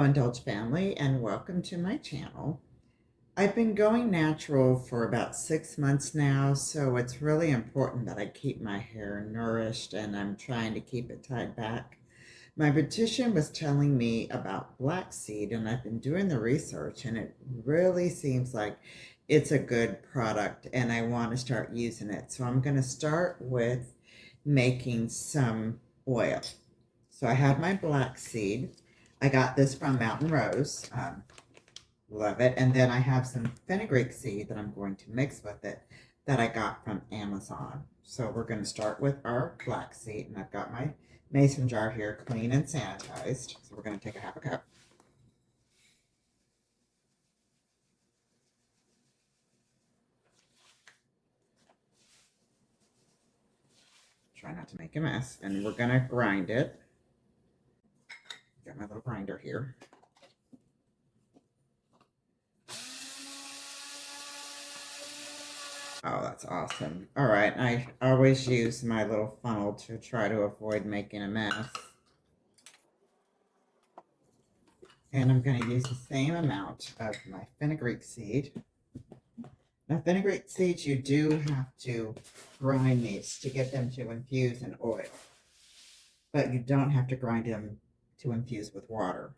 Indulge family, and welcome to my channel. I've been going natural for about 6 months now, so it's really important that I keep my hair nourished, and I'm trying to keep it tied back. My beautician was telling me about blackseed, and I've been doing the research, and it really seems like it's a good product, and I want to start using it. So I'm going to start with making some oil. So I have my blackseed. I got this from Mountain Rose. Love it. And then I have some fenugreek seed that I'm going to mix with it that I got from Amazon. So we're going to start with our blackseed. And I've got my mason jar here clean and sanitized. So we're going to take a half a cup. Try not to make a mess. And we're going to grind it. Got my little grinder here. Oh, that's awesome. All right, I always use my little funnel to try to avoid making a mess. And I'm going to use the same amount of my fenugreek seed. Now, fenugreek seeds, you do have to grind these to get them to infuse in oil. But you don't have to grind them to infuse with water.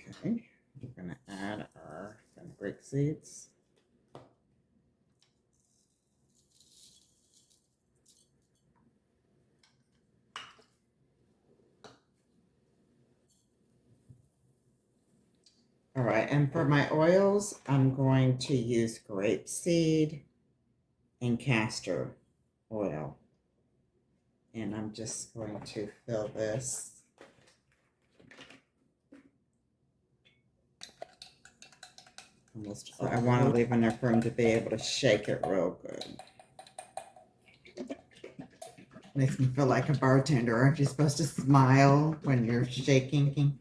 Okay, we're going to add our fenugreek seeds. All right, and for my oils, I'm going to use grapeseed and castor oil. And I'm just going to fill this. Almost, I want to leave enough room to be able to shake it real good. Makes me feel like a bartender. Aren't you supposed to smile when you're shaking?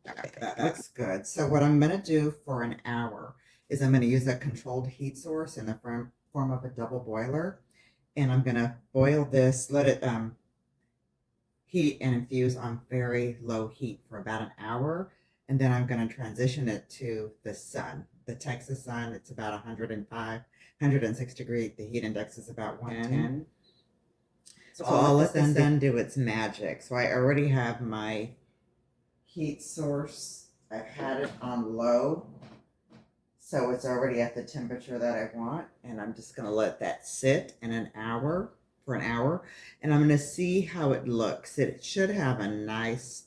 Okay, that looks good. So what I'm going to do for an hour is I'm going to use a controlled heat source in the form of a double boiler. And I'm going to boil this, let it heat and infuse on very low heat for about an hour. And then I'm going to transition it to the sun, the Texas sun. It's about 105, 106 degrees. The heat index is about 110. So I'll let the sun do its magic. So I already have my heat source. I've had it on low. So it's already at the temperature that I want. And I'm just going to let that sit in for an hour. And I'm going to see how it looks. It should have a nice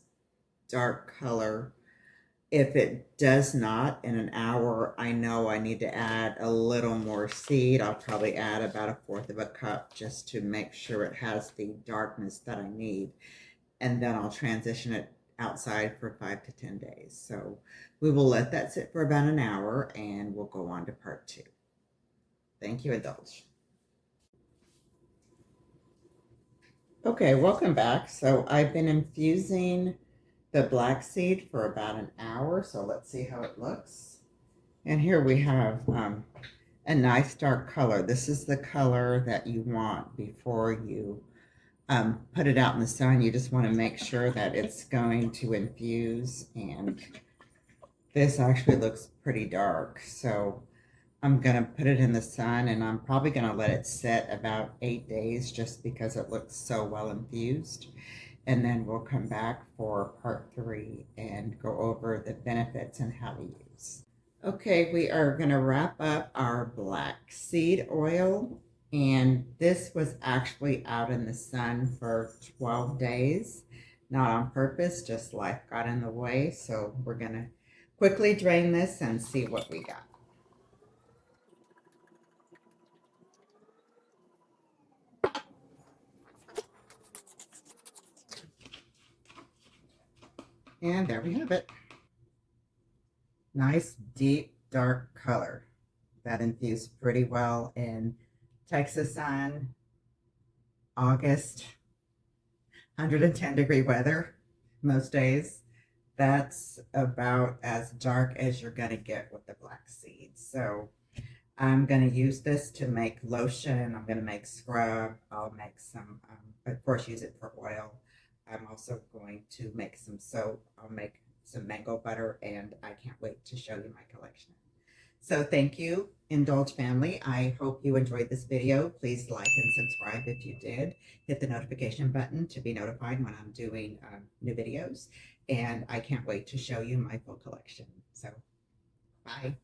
dark color. If it does not, in an hour, I know I need to add a little more seed. I'll probably add about 1/4 of a cup just to make sure it has the darkness that I need. And then I'll transition it outside for 5 to 10 days. So we will let that sit for about an hour and we'll go on to part 2. Thank you, Indulge. Okay, welcome back. So I've been infusing the black seed for about an hour. So let's see how it looks. And here we have a nice dark color. This is the color that you want before you put it out in the sun. You just want to make sure that it's going to infuse, and this actually looks pretty dark. So I'm going to put it in the sun, and I'm probably going to let it sit about 8 days just because it looks so well infused. And then we'll come back for part 3 and go over the benefits and how to use. Okay, we are going to wrap up our black seed oil. And this was actually out in the sun for 12 days. Not on purpose, just life got in the way. So we're going to quickly drain this and see what we got. And there we have it. Nice, deep, dark color. That infused pretty well in Texas sun, August, 110-degree weather most days. That's about as dark as you're going to get with the black seeds. So I'm going to use this to make lotion. I'm going to make scrub. I'll make some, of course, use it for oil. I'm also going to make some soap. I'll make some mango butter, and I can't wait to show you my collection. So thank you, Indulge family. I hope you enjoyed this video. Please like and subscribe if you did. Hit the notification button to be notified when I'm doing new videos. And I can't wait to show you my full collection. So bye.